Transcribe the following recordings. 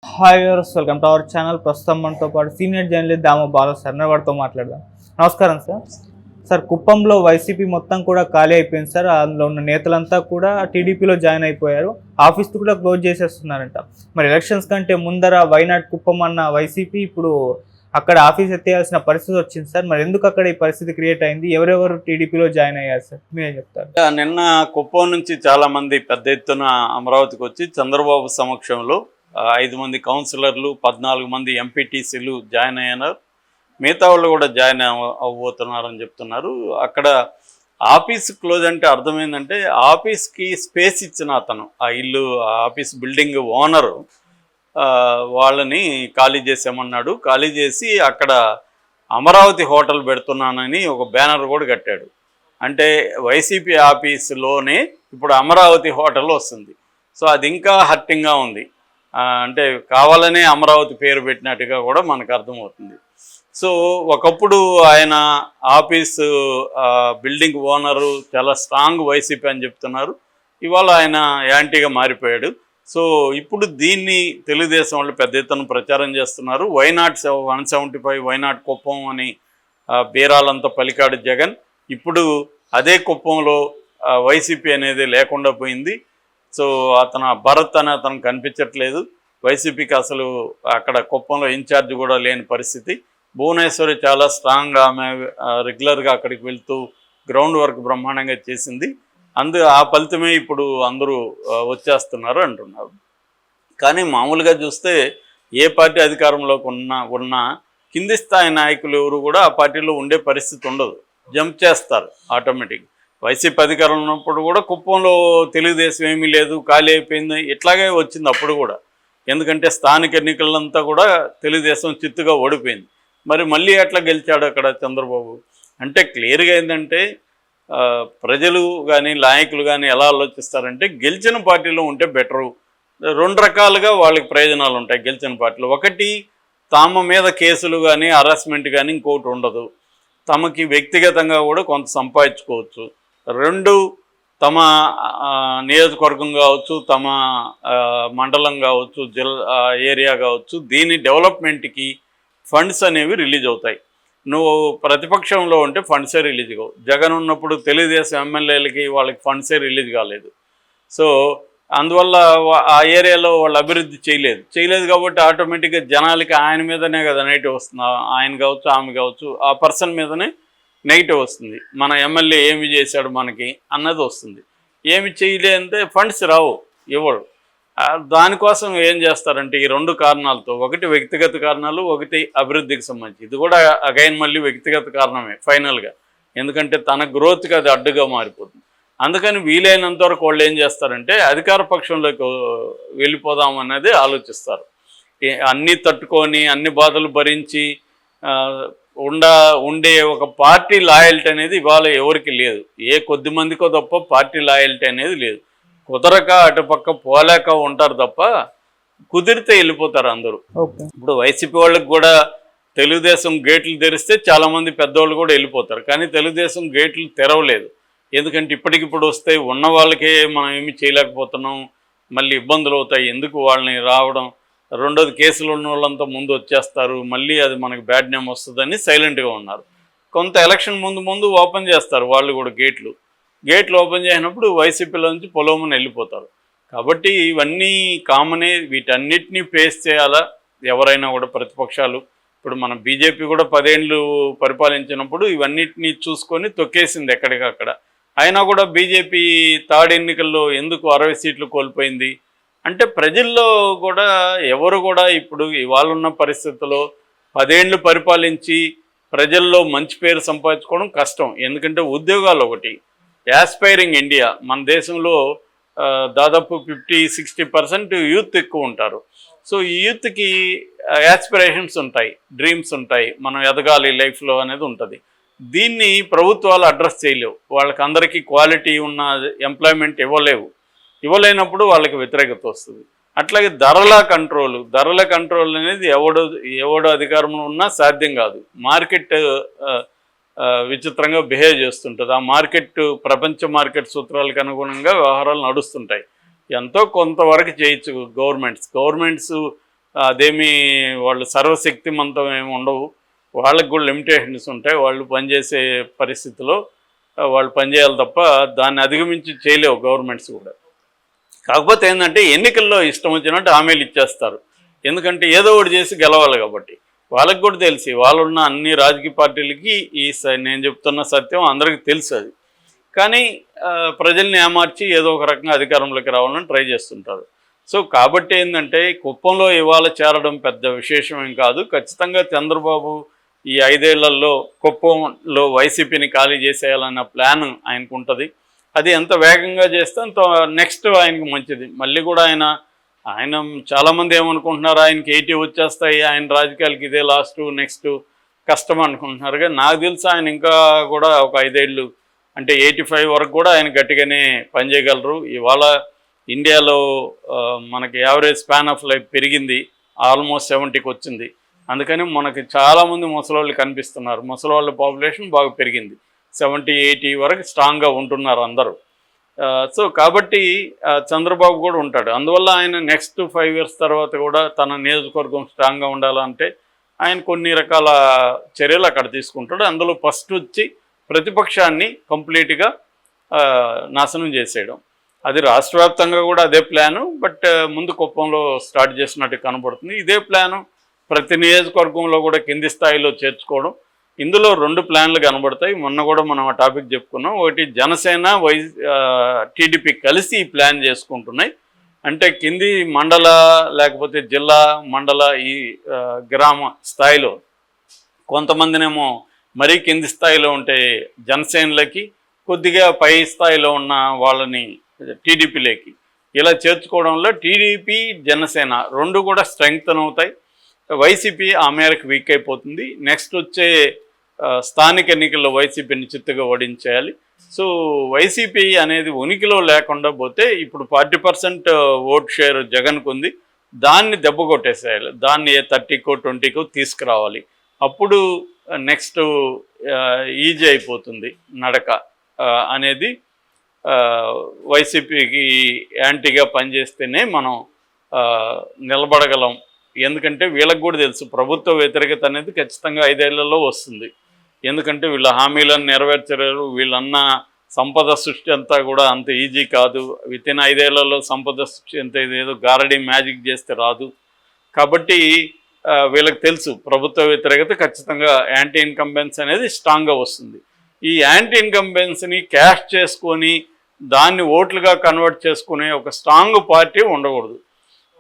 Hi viewers, welcome to our channel. ప్రస్తుతం మనతో పాటు సీనియర్ జర్నలిస్ట్ దామ బాల సార్ వారితో మాట్లాడదాం. నమస్కారం సార్. సార్, కుప్పంలో వైసీపీ మొత్తం కూడా ఖాళీ అయిపోయింది సార్. అందులో ఉన్న నేతలంతా కూడా టీడీపీలో జాయిన్ అయిపోయారు. ఆఫీస్ కూడా క్లోజ్ చేసేస్తున్నారంట. మరి ఎలక్షన్స్ కంటే ముందర వైనాడ్ కుప్పం అన్న వైసీపీ ఇప్పుడు అక్కడ ఆఫీస్ ఎత్తేయాల్సిన పరిస్థితి వచ్చింది సార్. మరి ఎందుకు అక్కడ ఈ పరిస్థితి క్రియేట్ అయింది? ఎవరెవరు టీడీపీలో జాయిన్ అయ్యారు సార్? మీరే చెప్తారు. నిన్న కుప్పం నుంచి చాలా మంది పెద్ద ఎత్తున అమరావతికి వచ్చి చంద్రబాబు సమక్షంలో 5 మంది కౌన్సిలర్లు, 14 మంది ఎంపీటీసీలు జాయిన్ అయ్యారు. మిగతా వాళ్ళు కూడా జాయిన్ అవ్వబోతున్నారని చెప్తున్నారు. అక్కడ ఆఫీస్ క్లోజ్ అంటే అర్థమైందంటే ఆఫీస్కి స్పేస్ ఇచ్చిన అతను, ఆ ఇల్లు ఆఫీస్ బిల్డింగ్ ఓనరు వాళ్ళని ఖాళీ చేసామన్నాడు. ఖాళీ చేసి అక్కడ అమరావతి హోటల్ పెడుతున్నానని ఒక బ్యానర్ కూడా కట్టాడు. అంటే వైసీపీ ఆఫీసులోనే ఇప్పుడు అమరావతి హోటల్ వస్తుంది. సో అది ఇంకా హర్టింగ్గా ఉంది. అంటే కావాలనే అమరావతి పేరు పెట్టినట్టుగా కూడా మనకు అర్థమవుతుంది. సో ఒకప్పుడు ఆయన ఆఫీసు బిల్డింగ్ ఓనరు చాలా స్ట్రాంగ్ వైసీపీ అని చెప్తున్నారు. ఇవాళ ఆయన యాంటీగా మారిపోయాడు. సో ఇప్పుడు దీన్ని తెలుగుదేశం వాళ్ళు పెద్ద ఎత్తున ప్రచారం చేస్తున్నారు. వైనాట్ 175 వైనాట్ కుప్పం అని బీరాలంతా పలికాడు జగన్. ఇప్పుడు అదే కుప్పంలో వైసీపీ అనేది లేకుండా పోయింది. సో భరత్ అని అతను కనిపించట్లేదు. వైసీపీకి అసలు అక్కడ కుప్పంలో ఇన్ఛార్జ్ కూడా లేని పరిస్థితి. భువనేశ్వరి చాలా స్ట్రాంగ్, ఆమె రెగ్యులర్గా అక్కడికి వెళ్తూ గ్రౌండ్ వర్క్ బ్రహ్మాండంగా చేసింది. ఆ ఫలితమే ఇప్పుడు అందరూ వచ్చేస్తున్నారు అంటున్నారు. కానీ మామూలుగా చూస్తే ఏ పార్టీ అధికారంలోకి ఉన్నా కింది స్థాయి నాయకులు ఎవరు కూడా ఆ పార్టీలో ఉండే పరిస్థితి ఉండదు, జంప్ చేస్తారు ఆటోమేటిక్. వైసీపీ అధికారంలో ఉన్నప్పుడు కూడా కుప్పంలో తెలుగుదేశం ఏమీ లేదు, ఖాళీ అయిపోయింది, ఇట్లాగే వచ్చింది అప్పుడు కూడా. ఎందుకంటే స్థానిక ఎన్నికలంతా కూడా తెలుగుదేశం చిత్తుగా ఓడిపోయింది. మరి మళ్ళీ ఎట్లా గెలిచాడు అక్కడ చంద్రబాబు? అంటే క్లియర్గా ఏంటంటే ప్రజలు కానీ నాయకులు కానీ ఎలా ఆలోచిస్తారంటే గెలిచిన పార్టీలో ఉంటే బెటరు. 2 రకాలుగా వాళ్ళకి ప్రయోజనాలు ఉంటాయి గెలిచిన పార్టీలో. ఒకటి, తమ మీద కేసులు కానీ హరాస్మెంట్ కానీ ఇంకోటి ఉండదు, తమకి వ్యక్తిగతంగా కూడా కొంత సంపాదించుకోవచ్చు. 2, తమ నియోజకవర్గం కావచ్చు, తమ మండలం కావచ్చు, ఏరియా కావచ్చు, దీని డెవలప్మెంట్కి ఫండ్స్ అనేవి రిలీజ్ అవుతాయి. నువ్వు ప్రతిపక్షంలో ఉంటే ఫండ్సే రిలీజ్ కావు. జగన్ ఉన్నప్పుడు తెలుగుదేశం ఎమ్మెల్యేలకి వాళ్ళకి ఫండ్సే రిలీజ్ కాలేదు. సో అందువల్ల ఆ ఏరియాలో వాళ్ళు అభివృద్ధి చేయలేదు కాబట్టి ఆటోమేటిక్గా జనాలకి ఆయన మీదనే కదా నెగిటివ్ వస్తుంది. ఆయన కావచ్చు, ఆమె కావచ్చు, ఆ పర్సన్ మీదనే నెగిటివ్ వస్తుంది. మన ఎమ్మెల్యే ఏమి చేశాడు మనకి అన్నది వస్తుంది. ఏమి చేయలేదంటే ఫండ్స్ రావు, ఇవ్వడు. దానికోసం ఏం చేస్తారంటే ఈ 2 కారణాలతో, ఒకటి వ్యక్తిగత కారణాలు, ఒకటి అభివృద్ధికి సంబంధించి. ఇది కూడా అగైన్ మళ్ళీ వ్యక్తిగత కారణమే ఫైనల్గా, ఎందుకంటే తన గ్రోత్కి అది అడ్డుగా మారిపోతుంది. అందుకని వీలైనంత వరకు వాళ్ళు ఏం చేస్తారంటే అధికార పక్షంలోకి వెళ్ళిపోదాం అనేది ఆలోచిస్తారు. అన్నీ తట్టుకొని అన్ని బాధలు భరించి ఉండే ఒక పార్టీ లాయల్టీ అనేది ఇవాళ ఎవరికి లేదు. ఏ కొద్ది మందికో తప్ప పార్టీ లాయల్టీ అనేది లేదు. కుదరక అటుపక్క పోలేక ఉంటారు తప్ప కుదిరితే వెళ్ళిపోతారు అందరూ. ఇప్పుడు వైసీపీ వాళ్ళకి కూడా తెలుగుదేశం గేట్లు తెరిస్తే చాలామంది పెద్దవాళ్ళు కూడా వెళ్ళిపోతారు. కానీ తెలుగుదేశం గేట్లు తెరవలేదు. ఎందుకంటే ఇప్పటికిప్పుడు వస్తే ఉన్న వాళ్ళకే మనం ఏమి చేయలేకపోతున్నాం, మళ్ళీ ఇబ్బందులు అవుతాయి, ఎందుకు వాళ్ళని రావడం. 2వది, కేసులు ఉన్న వాళ్ళంతా ముందు వచ్చేస్తారు, మళ్ళీ అది మనకు బ్యాడ్ నేమ్ వస్తుందని సైలెంట్గా ఉన్నారు. కొంత ఎలక్షన్ ముందు ఓపెన్ చేస్తారు వాళ్ళు కూడా గేట్లు ఓపెన్ చేసినప్పుడు వైసీపీలో నుంచి పొలవమని వెళ్ళిపోతారు. కాబట్టి ఇవన్నీ కామనే. వీటన్నిటినీ ఫేస్ చేయాలా ఎవరైనా కూడా, ప్రతిపక్షాలు. ఇప్పుడు మన బీజేపీ కూడా 10 ఏళ్ళు పరిపాలించినప్పుడు ఇవన్నిటినీ చూసుకొని తొక్కేసింది ఎక్కడికక్కడ. అయినా కూడా బీజేపీ థర్డ్ ఎన్నికల్లో ఎందుకు 60 సీట్లు కోల్పోయింది అంటే ప్రజల్లో కూడా ఎవరు కూడా ఇప్పుడు ఇవాళ ఉన్న పరిస్థితుల్లో 10 ఏళ్ళు పరిపాలించి ప్రజల్లో మంచి పేరు సంపాదించుకోవడం కష్టం. ఎందుకంటే ఉద్యోగాలు ఒకటి, యాస్పైరింగ్ ఇండియా, మన దేశంలో దాదాపు 50-60% యూత్ ఎక్కువ ఉంటారు. సో ఈ యూత్కి యాస్పిరేషన్స్ ఉంటాయి, డ్రీమ్స్ ఉంటాయి, మనం ఎదగాలి లైఫ్లో అనేది ఉంటుంది. దీన్ని ప్రభుత్వాలు అడ్రస్ చేయలేవు. వాళ్ళకి అందరికీ క్వాలిటీ ఉన్న ఎంప్లాయ్మెంట్ ఇవ్వలేనప్పుడు వాళ్ళకి వ్యతిరేకత వస్తుంది. అట్లాగే ధరల కంట్రోల్ అనేది ఎవడు అధికారంలో ఉన్నా సాధ్యం కాదు. మార్కెట్ విచిత్రంగా బిహేవ్ చేస్తుంటుంది. ఆ మార్కెట్ ప్రపంచ మార్కెట్ సూత్రాలకు అనుగుణంగా వ్యవహారాలు నడుస్తుంటాయి. ఎంతో కొంతవరకు చేయొచ్చు గవర్నమెంట్స్ అదేమి వాళ్ళు సర్వశక్తిమంతం ఏమి ఉండవు. వాళ్ళకి కూడా లిమిటేషన్స్ ఉంటాయి. వాళ్ళు పనిచేసే పరిస్థితిలో వాళ్ళు పనిచేయాలి తప్ప దాన్ని అధిగమించి చేయలేవు గవర్నమెంట్స్ కూడా. కాకపోతే ఏంటంటే ఎన్నికల్లో ఇష్టం వచ్చినట్టు హామీలు ఇచ్చేస్తారు. ఎందుకంటే ఏదో ఒకటి చేసి గెలవాలి కాబట్టి. వాళ్ళకి కూడా తెలిసి వాళ్ళున్న అన్ని రాజకీయ పార్టీలకి నేను చెప్తున్న సత్యం అందరికీ తెలుసు అది. కానీ ప్రజల్ని ఏమార్చి ఏదో ఒక రకంగా అధికారంలోకి రావాలని ట్రై చేస్తుంటారు. సో కాబట్టి ఏంటంటే కుప్పంలో ఇవాళ చేరడం పెద్ద విశేషమేం కాదు. ఖచ్చితంగా చంద్రబాబు ఈ 5 ఏళ్లలో కుప్పంలో వైసీపీని ఖాళీ చేసేయాలన్న ప్లాన్ ఆయనకు ఉంటుంది. అది ఎంత వేగంగా చేస్తే అంత నెక్స్ట్ ఆయనకు మంచిది. మళ్ళీ కూడా ఆయన చాలామంది ఏమనుకుంటున్నారు, ఆయనకి 80 వచ్చేస్తాయి, ఆయన రాజకీయాలకి ఇదే లాస్ట్, నెక్స్ట్ కష్టం అనుకుంటున్నారు. కానీ నాకు తెలిసి ఆయన ఇంకా కూడా ఒక 5 ఏళ్ళు అంటే 85 వరకు కూడా ఆయన గట్టిగానే పనిచేయగలరు. ఇవాళ ఇండియాలో మనకి యావరేజ్ స్పాన్ ఆఫ్ లైఫ్ పెరిగింది, ఆల్మోస్ట్ 70కి వచ్చింది. అందుకని మనకి చాలామంది ముసలోళ్ళు కనిపిస్తున్నారు. ముసలోళ్ళ పాపులేషన్ బాగా పెరిగింది, 70-80 వరకు స్ట్రాంగ్గా ఉంటున్నారు అందరూ. సో కాబట్టి చంద్రబాబు కూడా ఉంటాడు. అందువల్ల ఆయన నెక్స్ట్ 5 ఇయర్స్ తర్వాత కూడా తన నియోజకవర్గం స్ట్రాంగ్గా ఉండాలంటే ఆయన కొన్ని రకాల చర్యలు అక్కడ తీసుకుంటాడు. అందులో ఫస్ట్ వచ్చి ప్రతిపక్షాన్ని కంప్లీట్గా నాశనం చేసేయడం. అది రాష్ట్ర వ్యాప్తంగా కూడా అదే ప్లాను, బట్ ముందు కుప్పంలో స్టార్ట్ చేసినట్టు కనబడుతుంది. ఇదే ప్లాను ప్రతి నియోజకవర్గంలో కూడా కింది స్థాయిలో చేర్చుకోవడం. ఇందులో 2 ప్లాన్లు కనబడతాయి. మొన్న కూడా మనం ఆ టాపిక్ చెప్పుకున్నాం. ఒకటి జనసేన టీడీపీ కలిసి ఈ ప్లాన్ చేసుకుంటున్నాయి. అంటే కింది మండల లేకపోతే జిల్లా మండల ఈ గ్రామ స్థాయిలో కొంతమందినేమో మరీ కింది స్థాయిలో ఉంటే జనసేనలకి, కొద్దిగా పై స్థాయిలో ఉన్న వాళ్ళని టీడీపీలోకి ఇలా చేర్చుకోవడంలో టీడీపీ జనసేన 2 కూడా స్ట్రెంగ్తన్ అవుతాయి. వైసీపీ ఆ మేరకు వీక్ అయిపోతుంది. నెక్స్ట్ వచ్చే స్థానిక ఎన్నికల్లో వైసీపీని చిత్తుగా ఓడించేయాలి. సో వైసీపీ అనేది ఉనికిలో లేకుండా పోతే ఇప్పుడు 40% ఓట్ షేర్ జగన్కు ఉంది. దాన్ని దెబ్బ కొట్టేసేయాలి. దాన్ని 30కో 20కో తీసుకురావాలి. అప్పుడు నెక్స్ట్ ఈజీ అయిపోతుంది నడక అనేది. వైసీపీకి యాంటీగా పనిచేస్తేనే మనం నిలబడగలం. ఎందుకంటే వీళ్ళకి కూడా తెలుసు ప్రభుత్వ వ్యతిరేకత అనేది ఖచ్చితంగా 5 ఏళ్లలో వస్తుంది. ఎందుకంటే వీళ్ళ హామీలను నెరవేర్చలేరు. వీళ్ళన్న సంపద సృష్టి అంతా కూడా అంత ఈజీ కాదు. వితిన్ 5 ఏళ్లలో సంపద సృష్టి అంత ఇదేదో గారడీ మ్యాజిక్ చేస్తే రాదు. కాబట్టి వీళ్ళకి తెలుసు ప్రభుత్వ వ్యతిరేకత ఖచ్చితంగా యాంటీ ఇన్కంబెన్స్ అనేది స్ట్రాంగ్గా వస్తుంది. ఈ యాంటీ ఇన్కంబెన్స్ని క్యాష్ చేసుకొని దాన్ని ఓట్లుగా కన్వర్ట్ చేసుకునే ఒక స్ట్రాంగ్ పార్టీ ఉండకూడదు.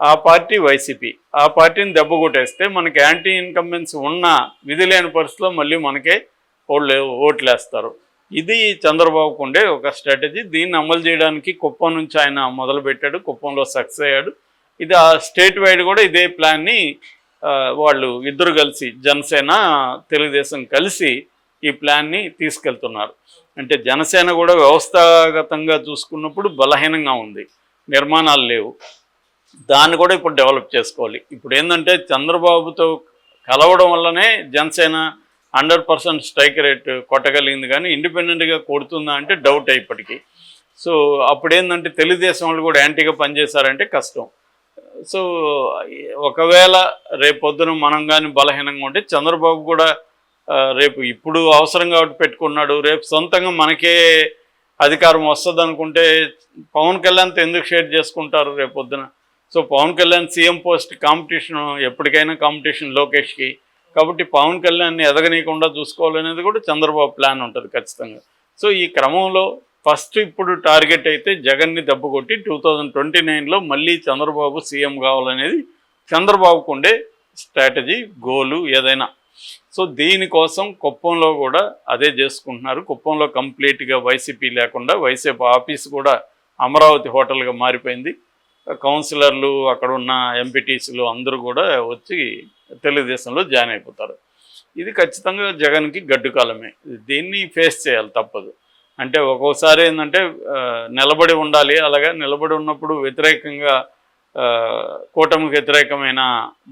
ఆ పార్టీ వైసీపీ. ఆ పార్టీని దెబ్బ కొట్టేస్తే మనకి యాంటీ ఇన్కంబెన్స్ ఉన్న విధి లేని పరిస్థితిలో మళ్ళీ మనకే ఓట్లేస్తారు. ఇది చంద్రబాబుకు ఉండే ఒక స్ట్రాటజీ. దీన్ని అమలు చేయడానికి కుప్పం నుంచి ఆయన మొదలుపెట్టాడు. కుప్పంలో సక్సెస్ అయ్యాడు. ఇది ఆ స్టేట్ వైడ్ కూడా ఇదే ప్లాన్ని వాళ్ళు ఇద్దరు కలిసి జనసేన తెలుగుదేశం కలిసి ఈ ప్లాన్ని తీసుకెళ్తున్నారు. అంటే జనసేన కూడా వ్యవస్థాగతంగా చూసుకున్నప్పుడు బలహీనంగా ఉంది, నిర్మాణాలు లేవు. దాన్ని కూడా ఇప్పుడు డెవలప్ చేసుకోవాలి. ఇప్పుడు ఏంటంటే చంద్రబాబుతో కలవడం వల్లనే జనసేన 100% స్ట్రైక్ రేట్ కొట్టగలిగింది. కానీ ఇండిపెండెంట్గా కొడుతుందా అంటే డౌట్ ఇప్పటికీ. సో అప్పుడు ఏంటంటే తెలుగుదేశం వాళ్ళు కూడా యాంటీగా పనిచేశారంటే కష్టం. సో ఒకవేళ రేపొద్దున మనం కానీ బలహీనంగా ఉంటే చంద్రబాబు కూడా రేపు ఇప్పుడు అవసరం కాబట్టి పెట్టుకున్నాడు, రేపు సొంతంగా మనకే అధికారం వస్తుంది అనుకుంటే పవన్ కళ్యాణ్తో ఎందుకు షేర్ చేసుకుంటారు రేపొద్దున? So Pawan Kalyan CM post competition, ఎప్పటికైనా కాంపిటీషన్ లోకేష్కి. కాబట్టి పవన్ కళ్యాణ్ని ఎదగనీయకుండా చూసుకోవాలనేది కూడా చంద్రబాబు ప్లాన్ ఉంటుంది ఖచ్చితంగా. సో ఈ క్రమంలో ఫస్ట్ ఇప్పుడు టార్గెట్ అయితే జగన్ని దెబ్బ కొట్టి 2029లో మళ్ళీ చంద్రబాబు సీఎం కావాలనేది చంద్రబాబుకు ఉండే స్ట్రాటజీ, గోలు ఏదైనా. సో దీనికోసం కుప్పంలో కూడా అదే చేసుకుంటున్నారు. కుప్పంలో కంప్లీట్గా వైసీపీ లేకుండా వైసీపీ ఆఫీస్ కూడా అమరావతి హోటల్గా మారిపోయింది. కౌన్సిలర్లు, అక్కడ ఉన్న ఎంపీటీసీలు అందరూ కూడా వచ్చి తెలుగుదేశంలో జాయిన్ అయిపోతారు. ఇది ఖచ్చితంగా జగన్కి గడ్డుకాలమే. దీన్ని ఫేస్ చేయాలి, తప్పదు. అంటే ఒక్కోసారి ఏంటంటే నిలబడి ఉండాలి. అలాగే నిలబడి ఉన్నప్పుడు వ్యతిరేకంగా కూటమికి వ్యతిరేకమైన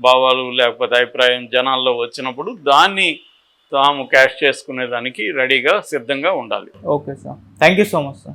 భావాలు లేకపోతే అభిప్రాయం జనాల్లో వచ్చినప్పుడు దాన్ని తాము క్యాష్ చేసుకునేదానికి రెడీగా సిద్ధంగా ఉండాలి. Okay sir, thank you so much sir.